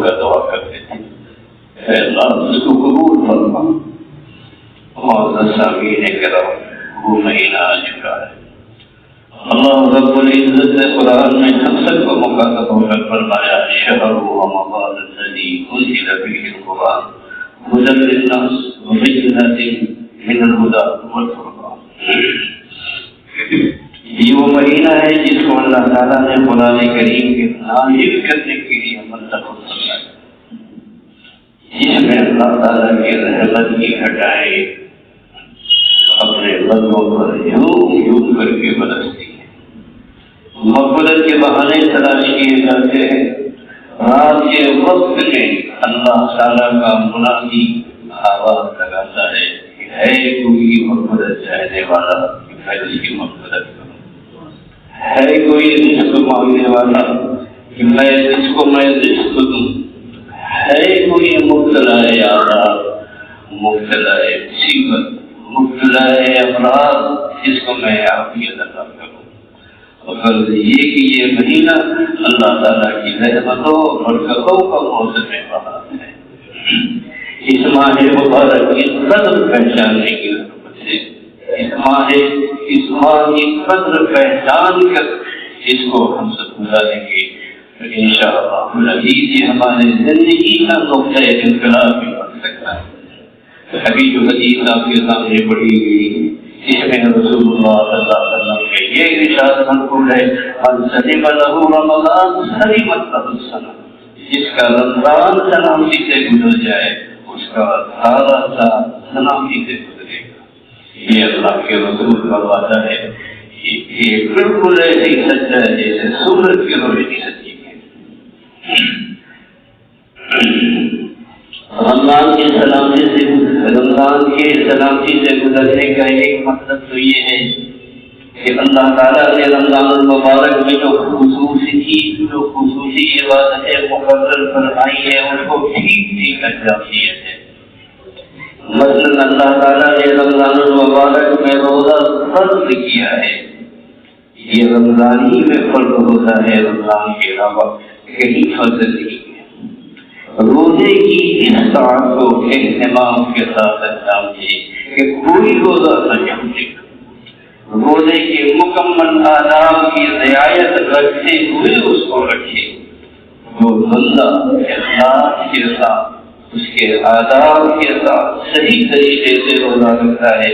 کر دعا کرتے تھے، اے اللہ اس کو قبول فرما۔ اور سامعین کرام وہ مہینہ آ چکا ہے، اللہ رب العزت نے قرآن میں ہم سب کو مخاطب ہو کر فرمایا شہر رمضان الذی انزل فیہ القرآن ہدی للناس وبینات من الہدی والفرقان۔ یہ وہ مہینہ ہے جس کو اللہ تعالیٰ نے قرآن کریم کے نازل کرنے کے لیے منتخب فرمایا، جس میں اللہ تعالیٰ کی رحمت کی گھٹائیں اپنے بندوں پر یوں یوں کر کے برستی ہیں، مغفرت کے بہانے تلاش کیے جاتے ہیں۔ رات کے وقت میں اللہ تعالیٰ کا منادی آواز لگاتا ہے کہ ہے کوئی مغفرت چاہنے والا کہ میں اس کی مغفرت کروں، ہے کوئی رزق مانگنے والا کہ میں اس کو میں رزق دوں، ہے کوئی مبتلا آزاد، مبتلا مصیبت، مبتلا امراض جس کو میں عافیت عطا کروں۔ اور فرض یہ کہ یہ مہینہ اللہ تعالیٰ کی رحمتوں اور برکتوں کا موسم بہار ہے۔ اس ماہ مبارک کی قدر پہچاننے کی ضرورت ہے، اس ماہ کی قدر پہچان کر اس کو ہم سب گزاریں گے انشاءاللہ العزیز۔ یہ ہمارے زندگی کا نقطۂ انقلاب بھی بن سکتا ہے۔ ابھی جو حدیث آپ کے سامنے پڑھی گئی اس میں رسول اللہ صلی اللہ علیہ وسلم کے یہ ارشاد منقول ہے من سلم له رمضان سلمت له السنہ، جس کا رمضان سلامتی سے گزر جائے اس کا سارا سال سلامتی سے گزرے گا۔ یہ اللہ کے رسول کا وعدہ ہے، یہ بالکل ایسے ہی سچ ہے جیسے سورج کی روشنی سچی ہے۔ رمضان کے سلامتی سے گزرنے کا ایک مطلب تو یہ ہے کہ اللہ تعالیٰ نے رمضان المبارک میں جو خصوصی عبادتیں مقرر فرمائی ہے ان کو ٹھیک انجام دیے تھے۔ مثلاً اللہ تعالیٰ نے رمضان المبارک میں روزہ فرض کیا ہے، یہ رمضان ہی میں فرض ہوتا ہے، رمضان کے علاوہ کہیں فرض نہیں ہے۔ روزے کی اس ساعت کو اہتمام کے ساتھ انجام دے کہ کوئی روزہ نہ چھوٹے، روزے کے مکمل آداب کی رعایت رکھتے ہوئے اس کو رکھے۔ جو بندہ اخلاص کے ساتھ اس کے آداب کے ساتھ صحیح طریقے سے روزہ رکھتا ہے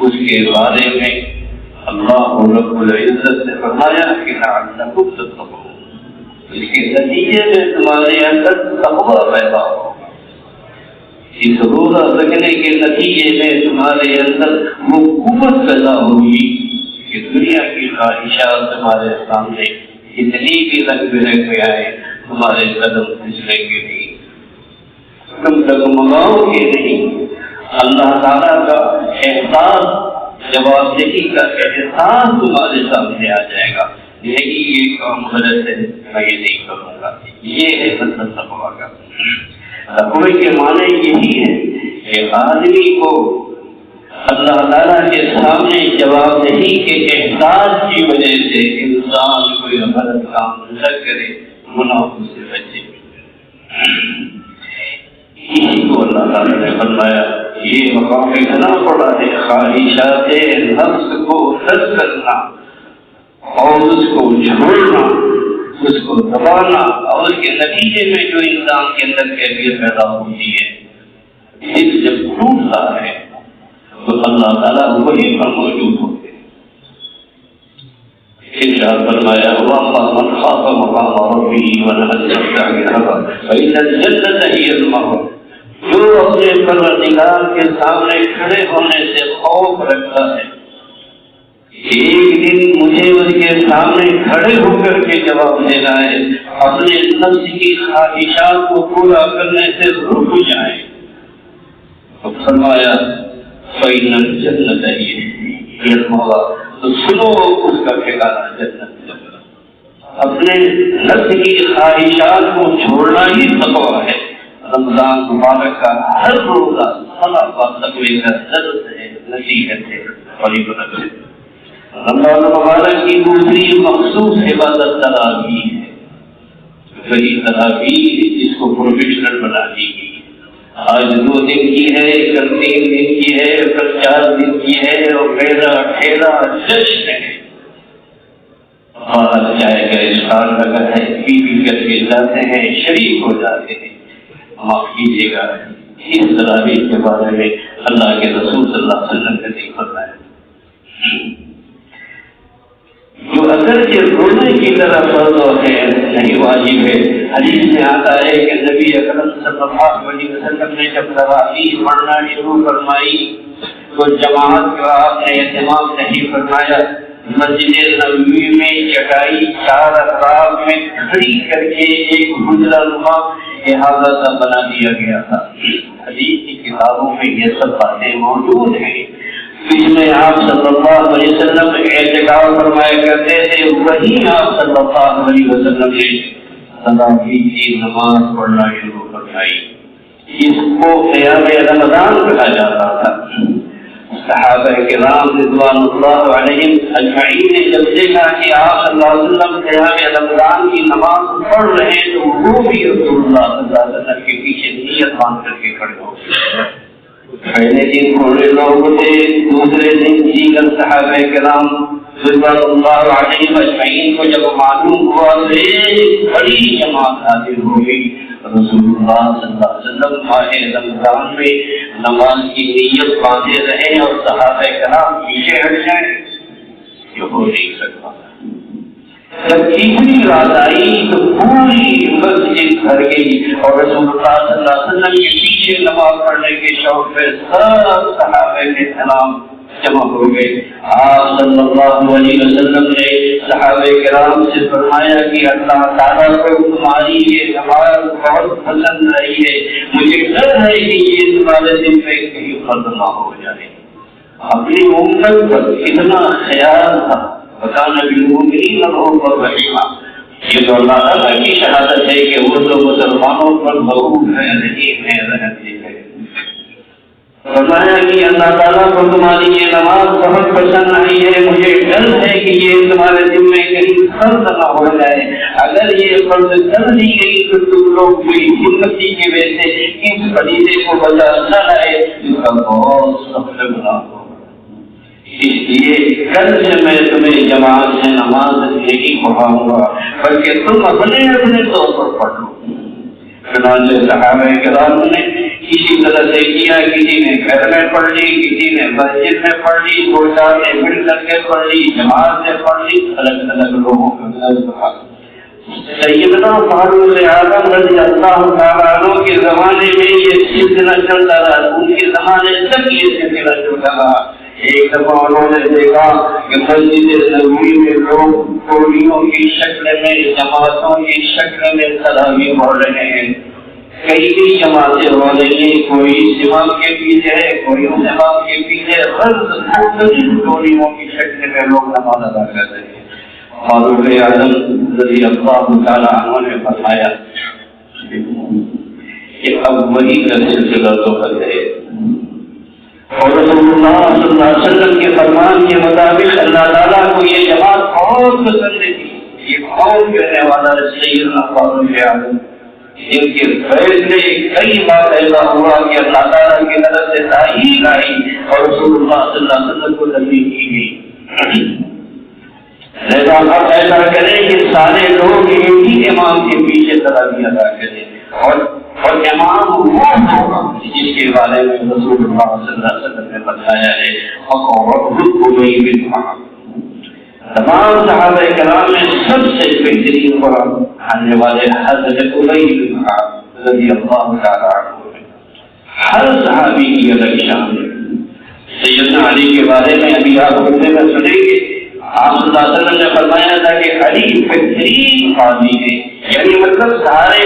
اس کے بارے میں اللہ رب العزت نے فرمایا کہ لعلکم تتقون، اس کے نتیجے میں تمہارے اندر تقویٰ پیدا ہوگا، اس روزہ رکھنے کے نتیجے میں تمہارے اندر وہ قوت پیدا ہوگی کہ دنیا کی خواہشات تمہارے سامنے اتنی بھی رنگ برنگ آئے تمہارے قدم پھسلیں گے نہیں، تم ڈگمگاؤ گے نہیں۔ اللہ تعالیٰ کا احساس، جوابدہی کا احساس تمہارے سامنے آ جائے گا، یہی یہ کام غلط ہے میں یہ نہیں کروں گا، یہ ہے مطلب تقویٰ کا۔ تقوی کے معنی یہی ہے کہ آدمی کو اللہ تعالیٰ کے سامنے جوابدہی کے احساس کی وجہ سے انسان کوئی غلط کام نہ کرے، گناہوں سے بچے۔ اسی کو اللہ تعالیٰ نے فرمایا یہ مقام اتنا بڑا ہے، خواہشات نفس کو رد کرنا اور اس کو چھوڑنا، اس کو دبانا، اور اس کے نتیجے میں جو انسان کے اندر کیفیت پیدا ہوتی ہے، اس جب ٹوٹتا ہے تو اللہ تعالیٰ وہی پر موجود ہوتے ہیں۔ ارشاد فرمایا وَأَمَّا مَنْ خَافَ مَقَامَ رَبِّهِ وَنَهَى النَّفْسَ عَنِ الْهَوَىٰ فَإِنَّ الْجَنَّةَ هِيَ الْمَأْوَىٰ، جو اپنے پروردگار کے سامنے کھڑے ہونے سے خوف رکھتا ہے، ایک دن مجھے اس کے سامنے کھڑے ہو کر کے جواب دینا ہے، اپنے نفس کی خواہشات کو پورا کرنے سے رک جائے، تو فرمایا فَإِنَّ الْجَنَّةَ هِيَ الْمَأْوَىٰ، تو سنو اس کا ٹھکانہ جنت ہے۔ اپنے نفس کی خواہشات کو چھوڑنا ہی تقویٰ ہے۔ رمضان مبارک کا ہر روزہ صلاح تقوی کا درس ہے، نصیحت ہے اور عبادت ہے۔ رمضان مبارک کی دوسری مخصوص عبادت تراویح ہے، وہی تراویح جس کو بنا دی گئی. آج 2 دن کی ہے، کل 3 دن کی ہے، کل 4 دن کی ہے، اور میلا ٹھیلا جشن ہے. اور چاہے کہ افطار لگا ہے، بیوی کر کے جاتے ہیں، شریک ہو جاتے ہیں. معاف کیجیے گا، اس تراویح کے بارے میں اللہ کے رسول صلی اللہ علیہ وسلم نے نہیں فرمایا. جو اگرچہ رونے کی طرح فرض ہے نہیں واجب ہے. حدیث میں آتا ہے کہ نبی اکرم صلی اللہ علیہ وسلم نے جب تراویح پڑھنا شروع فرمائی تو جماعت کا آپ نے اہتمام نہیں فرمایا. مسجد نبوی میں چٹائی 4 اطراف میں کھڑی کر کے ایک حجرہ نما احاطہ سا بنا دیا گیا تھا. حدیث کی کتابوں میں یہ سب باتیں موجود ہیں. اس میں آپ صلی اللہ علیہ وسلم اعتکاف فرمایا کرتے تھے. وہی آپ صلی اللہ علیہ وسلم نے تراویح کی نماز پڑھنا شروع فرمائی. اس کو قیام رمضان کہا جاتا تھا. صحابہ کرام رضوان اللہ علیہم اجمعین نے جب دیکھا کہ آپ صلی اللہ علیہ وسلم قیام رمضان کی نماز پڑھ رہے ہیں تو وہ بھی رسول اللہ صلی اللہ علیہ وسلم کے پیچھے نیت باندھ کر کے کھڑے ہو گئے. پہلے دن تھوڑے لوگ تھے، دوسرے دن دیگر صحابہ کرام رضوان اللہ علیہم اجمعین کو جب معلوم ہوا تو ایک بڑی جماعت حاضر ہو گئی. رسول اللہ صلی اللہ علیہ وسلم ماہ رمضان میں نماز کی نیت باندھے رہے اور صحابہ کرام پیچھے ہٹ جائیں، یہ ہو نہیں سکتا. جب تیسری رات آئی تو پوری مسجد بھر گئی اور رسول اللہ صلی اللہ علیہ وسلم کے پیچھے نماز پڑھنے کے شوق پہ سب صحابہ کرام جمع ہو گئے. آپ صلی اللہ علیہ وسلم نے صحابہ کرام سے فرمایا کہ اللہ تعالیٰ کو تمہاری یہ نماز بہت پسند رہی ہے، مجھے ڈر ہے کہ یہ تمہارے دل پہ کہیں فرض نہ ہو جائے. اپنی امت پر اتنا خیال تھا. بتانا بالمؤمنین رؤوف رحیم. یہ تو اللہ تعالیٰ کی شہادت ہے کہ وہ تو مسلمانوں پر رؤوف ہے، رحیم ہے، رحم ہے. فرمایا کہ اللہ تعالیٰ کو تمہاری یہ نماز بہت پسند آئی ہے، مجھے ڈر ہے کہ یہ تمہارے دل میں کہیں فرض نہ ہو جائے. اگر یہ فرض کر دی گئی تو تم لوگ کوئی ہمتی کی وجہ سے اس فریضے کو بجا نہ لائے، اس کا بہت سخت گناہ ہو. اس لیے کل سے میں تمہیں جماعت سے نماز نہیں پڑھاؤں گا، بلکہ تم اپنے اپنے طور پر پڑھ لو. چنانچہ صحابہ کرام نے اسی طرح سے کیا. کسی نے گھر میں پڑھ لی، کسی نے مسجد میں پڑھ لی، 2-4 نے مل کر کے پڑھ لی، جماعت سے پڑھ لی، الگ الگ لوگوں کا پڑھا. سیدنا فاروق اعظم رضی اللہ تعالیٰ عنہ کے زمانے میں یہ سلسلہ چلتا رہا. ان کے زمانے تک یہ سلسلہ چلتا رہا. ایک دفعہ انہوں نے دیکھا کہ مسجد نبوی میں لوگ ٹولیوں کی شکل میں، جماعتوں کی شکل میں تراویح پڑھ رہے ہیں. کئی جماعتیں ہو رہی ہیں، کوئی امام کے پیچھے ہے، کوئی امام کے پیچھے، ہر ٹولیوں کی شکل میں لوگ نماز ادا کر رہے ہیں. فاروق اعظم رضی اللہ تعالیٰ عنہ نے فرمایا کہ اب وہی کا سلسلہ تو ہے. اور رسول اللہ صلی اللہ علیہ وسلم کے فرمان کے مطابق اللہ تعالیٰ کو یہ جماعت بہت پسند تھی. یہ قوم کہنے والا سیدنا فاروق اعظم، ان کے فیصلے کئی بار ایسا ہوا کہ اللہ تعالیٰ کی طرف سے تائید آئی اور رسول اللہ صلی اللہ علیہ وسلم کو تسلیم کی گئی. لہذا اب ایسا کریں کہ سارے لوگ ایک ہی امام کے پیچھے تراویح ادا کریں، اور امام وہ ہوگا جس کے بارے میں رسول اللہ صلی اللہ علیہ وسلم نے بتایا ہے. تمام صحابہ کرام میں سب سے بہترین قرآن پڑھانے والے حضرت ابی بن کعب رضی اللہ تعالیٰ عنہ. ہر صحابی کی الگ شان ہے. سیدنا علی کے بارے میں ابھی آپ سنیں گے. آپ صلی اللہ علیہ وسلم نے فرمایا تھا کہ علی بہترین قاضی ہے. یعنی مطلب سارے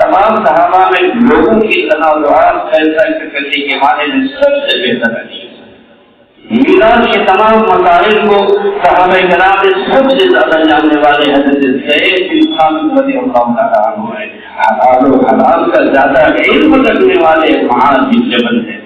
تمام صحابہ میں لوگوں کی تنازعات فیصلہ کرنے کے معنی میں سب سے بہتر علی. میراث کے تمام مسائل کو صحابہ کرام میں سب سے زیادہ جاننے والے حضرت زید بن ثابت رضی اللہ تعالیٰ عنہ ہیں. حلال و حرام کا زیادہ علم رکھنے والے معاذ بن جبل ہیں.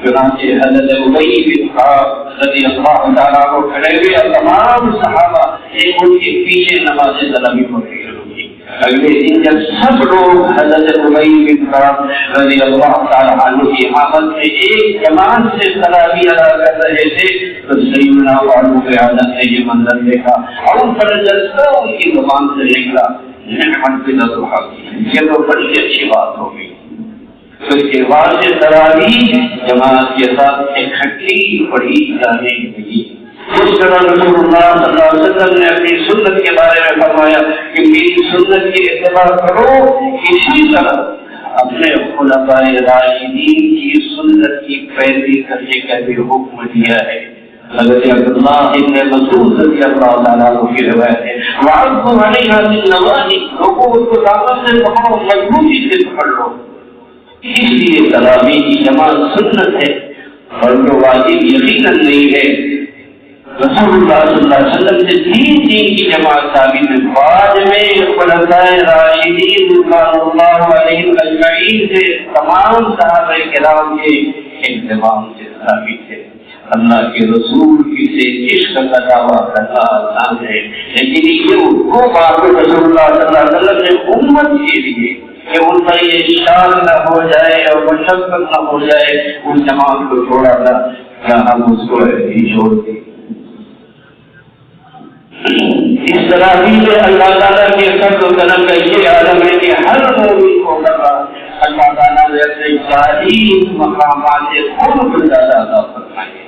چنانچہ حضرت ابی بن کعب رضی اللہ تعالیٰ عنہ کھڑے ہوئے اور تمام صحابہ ایک ان کے پیچھے نماز تراویح پڑھ رہے ہوئے. اگلے دن جب سب لوگ حضرت ابی بن کعب رضی اللہ تعالیٰ عنہ کی آمد میں ایک جماعت سے تراویح ادا کر رہے تھے تو سیدنا فاروق اعظم نے یہ منظر دیکھا اور ان پر جذبہ ان کی زبان سے نکلا نعمت بالضحى، یہ تو بڑی اچھی بات ہوگی۔ تو اس کے بعد سے تراویح جماعت کے ساتھ اکٹھی پڑھی جانے لگی۔ اس طرح رسول اللہ صلی اللہ علیہ وسلم نے اپنی سنت کے بارے میں فرمایا کہ میری سنت کی اتباع کرو، اسی طرح اپنے خلفاء راشدین کی سنت کی پیروی کرنے کا بھی حکم دیا ہے۔ حضرت عبداللہ ابن مسعود رضی اللہ تعالیٰ عنہ کی روایت ہے، وَعَضُّ عَلَيْهَا بِالنَّوَاجِذِ، لوگوں کو دعوت سے بہت مضبوطی سے پکڑ لو۔ اس لیے تراویح کی جماعت سنت ہے اور جو واجب یقیناً نہیں ہے۔ رسول اللہ صلی اللہ علیہ وسلم سے تین کی جماعت ثابت ہے، بعد میں خلفاء راشدین رضوان اللہ علیہم اجمعین سے تمام صحابہ کرام کے اہتمام سے ثابت ہے۔ اللہ کے رسول کی سے عشق کا دعویٰ کرنا آسان ہے، لیکن یہ وہ بات رسول اللہ صلی اللہ علیہ وسلم نے امت کے لیے کہ ان پر یہ اشکال نہ ہو جائے اور مشقت نہ ہو جائے، ان جماعت کو چھوڑا تھا، کیا ہم اس کو ایسی چھوڑ دیں؟ اس طرح بھی اللہ تعالیٰ کے فضل و کرم کا یہ عالم ہے کہ ہر مومن کو اللہ تعالیٰ نے اپنے تعلیم مقامات سے خود زیادہ عطا فرمائے ہیں۔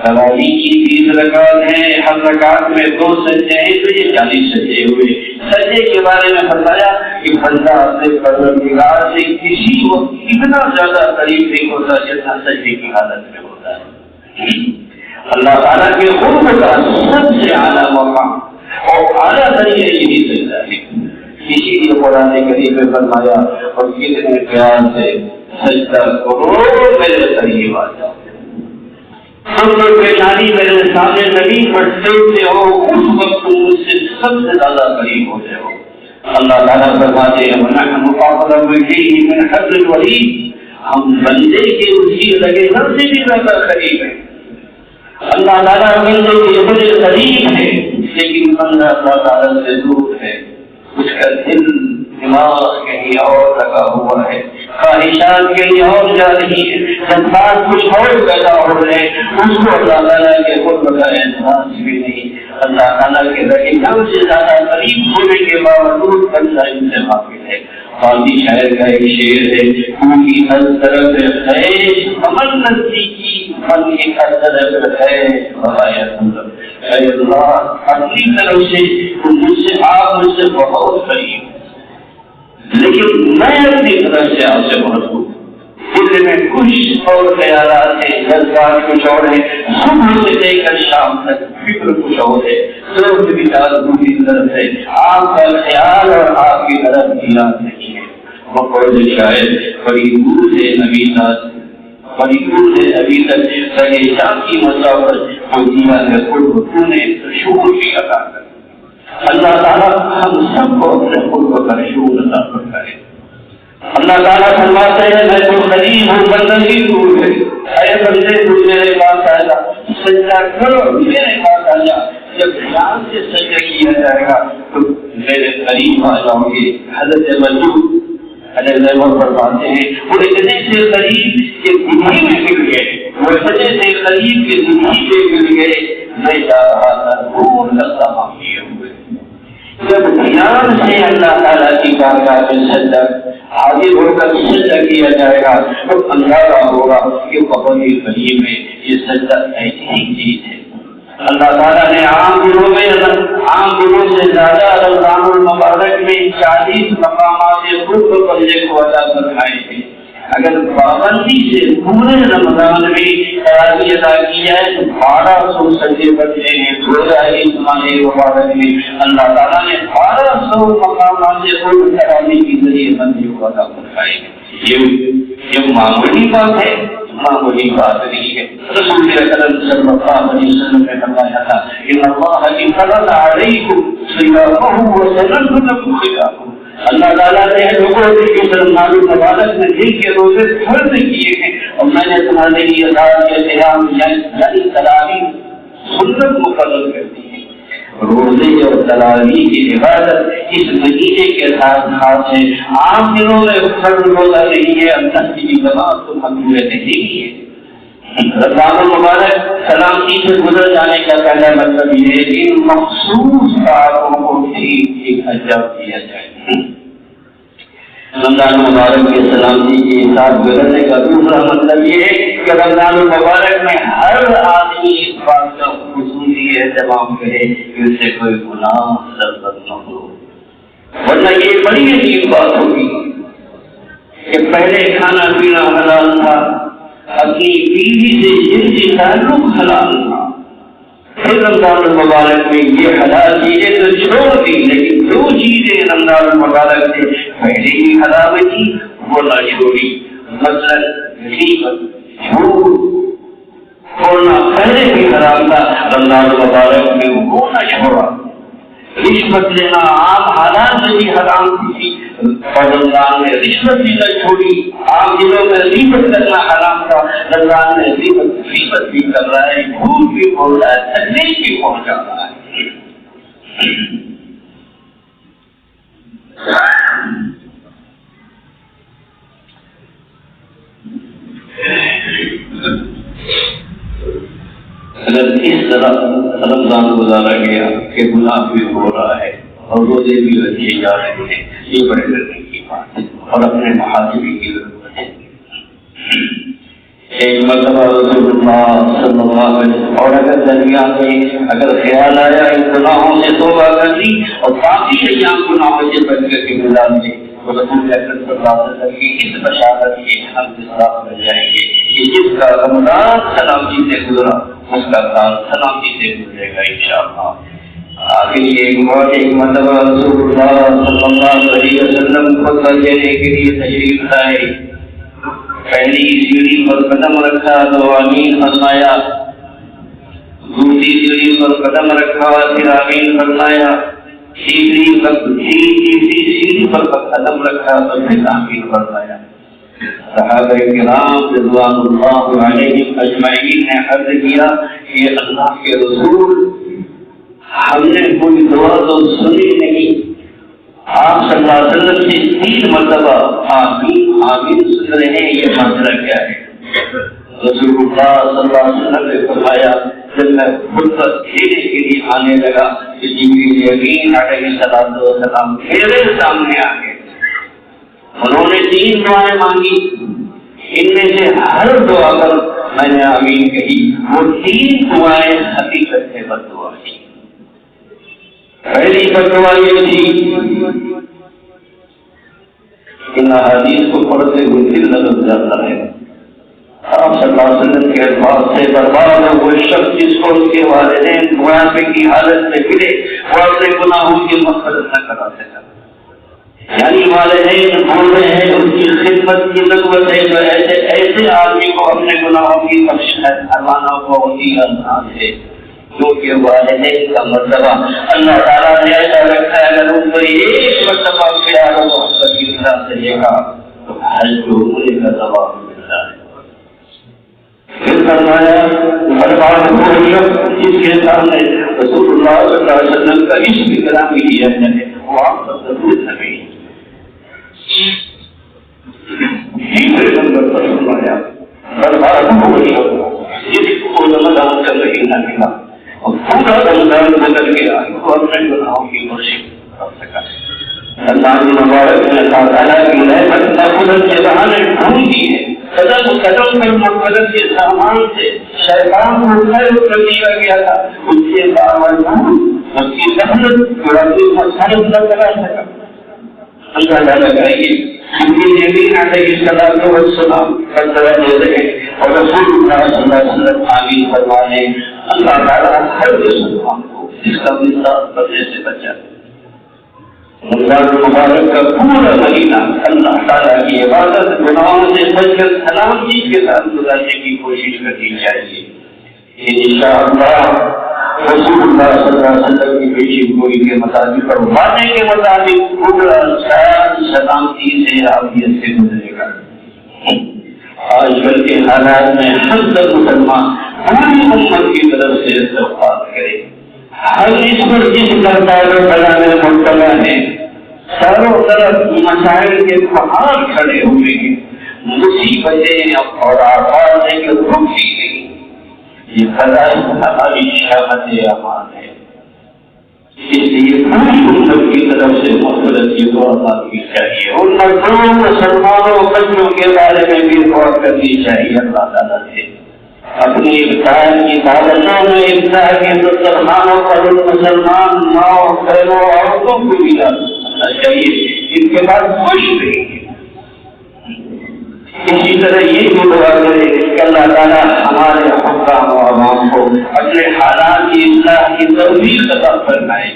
تراویح کی 30 رکعت ہیں، ہر رکعت میں 2 سجدے ہیں، تو یہ 40 سجدے ہوئے۔ سجدے کے بارے میں بتایا کہ بندہ اپنے پروردگار سے کسی وقت اتنا زیادہ قریب نہیں ہوتا جتنا سجدے کی حالت میں ہوتا ہے۔ اللہ تعالیٰ کے قرب کا سب سے اعلیٰ مقام اور اعلیٰ ذریعہ یہی سجدہ ہے۔ اسی لیے قرآن کریم میں فرمایا اور کتنے پیار سے سجدہ کرو میرے قریب آ جاؤ۔ سب لوگ پیشانی میرے سامنے نبی پر ٹیکتے ہو، اس وقت تم مجھ سے سب سے زیادہ قریب ہو جاؤ۔ اللہ تعالیٰ فرماتے ہیں وَنَحْنُ أَقْرَبُ إِلَيْهِ مِنْ حَبْلِ الْوَرِيدِ، ہم بندے کے اسی لگے نہ سے بھی زیادہ قریب ہیں۔ اللہ تعالیٰ بندے کے بڑے قریب ہے، لیکن بندہ اللہ تعالیٰ سے دور ہے، اس کا دل دماغ کہیں اور لگا ہوا ہے، خواہشات کہیں اور جا رہی ہے، جذبات کچھ اور پیدا ہو رہے ہیں، اس کو اللہ تعالیٰ کے قرب کا احساس بھی نہیں۔ اللہ تعالیٰ کے رحم سے زیادہ قریب ہونے کے باوجود بندہ ان سے غافل ہے۔ فارسی شاعر کا ایک شعر ہے، کیونکہ ہر طرف ہے امن نزدیکی، من کی ہر طرف ہے بغایا اے اللہ، اپنی طرف سے مجھ سے آپ مجھ سے بہت قریب، لیکن میں اپنی طرف سے آپ سے بہت دور۔ دل میں کچھ اور خیالات ہیں، جذبات کچھ اور ہیں، صبح سے لے کر شام تک فکر کچھ اور ہے، سب کی دوسری طرف ہے، آپ کا خیال اور آپ کی طرف کی یاد نہیں ہے۔ وہ قول شاید بڑی دور سے نبی تک بڑی دور سے ابھی تک سگے شام کی مسافت ہم دیا ہے، خود نے شکر کی ادا کر۔ اللہ تعالیٰ ہم سب کو اپنے خود کا شکر ادا کرتا ہے۔ اللہ تعالیٰ فرماتے ہیں میں تو قریب ہوں، بندگی دور ہے، اے بندے تو میرے پاس آ جا، سجدہ کرو میرے پاس آ جا۔ جب دھیان سے سجدہ کیا جائے گا تو میرے قریب آ جاؤ گے۔ حضرت مسعود فرماتے ہیں وہ اتنے سے قریب کہ دنیا میں گر گئے، وہ اتنے سے قریب کہ دنیا پہ گر گئے، میں جا رہا تھا دور لگتا کیے ہوئے۔ جب دھیان سے اللہ تعالیٰ کی بارگاہ میں سجدہ حاضر ہو کر سجدہ کیا جائے گا تو اندازہ ہوگا کہ بہت ہی قریب ہے۔ یہ سجدہ ایسی ہی چیز ہے۔ اللہ تعالیٰ نے عام دنوں سے زیادہ رمضان المبارک میں 40 مقامات خود بندے کو ادا فرمائے تھے۔ اگر پابندی سے پورے رمضان میں تراویح ادا کی جائے تو 1200 سجدے بنتے ہیں۔ پورے زمانے مبارک میں اللہ تعالیٰ نے 1200 مقامات سے خود تراویح کے ذریعے بندے کو ادا فرمائے۔ یہ معمولی بات ہے، معمولی بات نہیں ہے۔ رسول اکرم صلی اللہ علیہ وسلم نے فرمایا تھا ان اللہ فرض علیکم صیامہ وسنن لکم قیامہ، اللہ تعالیٰ نے لوگوں کے رمضان المبارک میں دن کے روزے فرض کیے ہیں اور میں نے تمہارے لیے رات کے قیام یعنی تراویح سنت مقرر کر دی ہے۔ روزے اور تراویح کی عبادت اس مہینے کے ساتھ خاص ہے. عام دنوں میں فرض روزہ نہیں ہے. اللہ کی جماعت تو مقبول نہیں ہے. رمضان المبارک سلامتی سے گزر جانے کا پہلا مطلب یہ ہے کہ مخصوص ساعتوں کو ٹھیک اجر دیا جائے. رمضان المبارک کے سلامتی کے ساتھ گزرنے کا دوسرا مطلب یہ ہے کہ رمضان المبارک میں ہر آدمی اس بات کا خصوصی اہتمام کرے کہ اس سے کوئی گناہ سرزد نہ ہو. ورنہ یہ بڑی عجیب بات ہوگی کہ پہلے کھانا پینا حلال تھا, اپنی بیوی سے جنسی تعلق حلال تھا, پھر رمضان المبارک میں یہ حلال چیزیں تو چھوڑ دی, لیکن جو چیزیں رمضان المبارک سے پہلے ہی حرام تھی وہ نہ چھوڑی. مثلا غیبت, جھوٹ بولنا پہلے بھی حرام تھا, رمضان المبارک میں وہ نہ چھوڑا. رشوت لینا عام حالات میں بھی حرام تھی, اور رمضان میں رشوت بھی نہ چھوڑی. عام دنوں میں غیبت کرنا حرام تھا, رمضان میں غیبت بھی کر رہا ہے, جھوٹ بھی بول رہا ہے, تکلیف بھی پہنچا رہا ہے. اگر اس طرح رمضان گزارا گیا کہ گناہ بھی ہو رہا ہے اور روزے بھی رکھے جا رہے ہیں, یہ بڑے ڈرنے کی بات ہے اور اپنے محاسبے کی ضرورت ہے. ایک مرتبہ رسول اللہ صلی اللہ علیہ وسلم اور اگر درمیان میں اگر خیال آیا ان گناہوں سے توبہ کر لی اور باقی ایام گناہوں سے بچ کر کے گزار لی تو رسول اکرم صلی اللہ علیہ وسلم کی اس بشارت کے ہم انتظار کر جائیں گے کہ جس کا رمضان سلامتی سے گزرا اس کا کام سلامتی سے گزرے گا انشاءاللہ. آخر ایک مرتبہ رسول اللہ صلی اللہ علیہ وسلم خطبہ دینے کے لیے تشریف لائے. پہلی سیڑھی پر قدم رکھا تو آمین فرمایا, دوسری سیڑھی پر قدم رکھا پھر آمین فرمایا, تیسری سیڑھی پر قدم رکھا تو پھر آمین فرمایا. صحابہ کرام رضوان اللہ علیہم اجمعین نے عرض کیا کہ اللہ کے رسول ہم نے کوئی دعا تو سنی نہیں, آپ صلی اللہ علیہ وسلم سے 3 مرتبہ آمین آمین سن رہے ہیں, یہ مسئلہ کیا ہے؟ رسول اللہ صلی اللہ علیہ وسلم نے فرمایا جب میں خود پر پھیرنے کے لیے آنے لگا کہ جبریل امین علیہ السلام میرے سامنے آ گئے. انہوں نے 3 دعائیں مانگی, ان میں سے ہر دعا پر میں نے آمین کہی. وہ 3 دعائیں حقیقت سے بددعا تھی. پہلی بددعا یہ تھی ان احادیث کو پڑھتے ہوئے دل لگن جاتا ہے. آپ صلی اللہ علیہ وسلم کے الفاظ سے برباد ہے وہ شخص جس کو اس کے والدین بڑھاپے کی حالت میں ملے وہ اپنے گناہوں کی مغفرت نہ کرا سکتا. یعنی والدین بول رہے ہیں ان کی خدمت کی ضرورت ہے تو ایسے آدمی کو اپنے گناہوں کی بخشش فرمانا بہت ہی آسان ہے, کیونکہ والدین کا مرتبہ اللہ تعالیٰ نے ایسا رکھا ہے اگر ان کو ایک مرتبہ پیار و محبت کی طرح سے دیکھا تو ہر جو ہونے کا ثواب ملتا ہے. پھر فرمایا ہر بات وہ شخص جس کے سامنے رسول اللہ صلی اللہ علیہ وسلم کا عشق گرامی کی اہمیت ہے وہ آپ سب ضرور سمجھیں. تیسرے نمبر پر فرمایا ہر بات وہ شخص جس کو رمضان کا مہینہ ملا اور پورا رمضان بدل گیا کو اپنے گناہوں کی بخشش کر سکا. رمضان مبارک میں اللہ تعالیٰ کی رحمت مغفرت کے بہانے ڈھونڈ دی ہے. قدم قدم پر مغفرت کے سامان سے شیطان کو خیر کر دیا گیا تھا, اس کے باوجود اس کی محنت ربی مسائل نہ کرا سکا. اللہ تعالیٰ کہیے جبریل امین علیہ السلام کا طرف ہوتے ہیں اور رسول اللہ صلی اللہ علیہ وسلم آمین فرمانے. اللہ تعالیٰ ہر مسلمان کو اس کا مثال کرنے سے بچا. رمضان المبارک کا پورا مہینہ اللہ تعالیٰ کی عبادت گناہوں سے بچ کر سلامتی کے ساتھ گزارنے کی کوشش کرنی چاہیے. انشاءاللہ رسول اللہ صلی اللہ علیہ وسلم کی پیشی گوئی کے مطابق اور وعدے کے مطابق پورا سال سلامتی سے عافیت سے گزرے گا. آج کل کے حالات میں ہر مسلمان پوری امت کی طرف سے استغفار کرے, ہم اس پر جس مقدار بلا میں مبتلا ہے، چاروں طرف مسائل کے پہاڑ کھڑے ہوئے ہیں، مصیبتیں اور آفات ہیں کہ رک ہی نہیں۔ یہ خدائی ہماری شامت امان ہے، اس لیے پوری امت کی طرف سے مغفرت کی دعا مانگنی چاہیے۔ ان مظلوم مسلمانوں بچوں کے بارے میں بھی غور کرنی چاہیے۔ اللہ تعالیٰ سے اپنی افطار کی عبادتوں میں افطار کے مسلمانوں پر ان مسلمان ماؤں بہنوں عورتوں کو بھی لانا چاہیے ان کے بعد خوش نہیں ہے۔ اسی طرح یہ بھی دعا کرے کہ اللہ تعالیٰ ہمارے حکام و عوام کو اپنے حالات کی اصلاح کی توفیق عطا فرمائے۔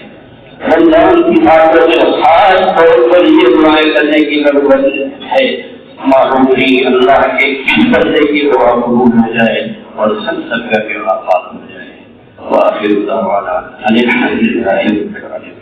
رمضان کی باتوں میں خاص طور پر یہ دعائیں کرنے کی ضرورت ہے، معروفی اللہ کے کس بندے کی دعا قبول ہو جائے اور سب کا بھی آباد ہو جائے۔ وآخر دعوانا ان الحمد للہ رب العالمین۔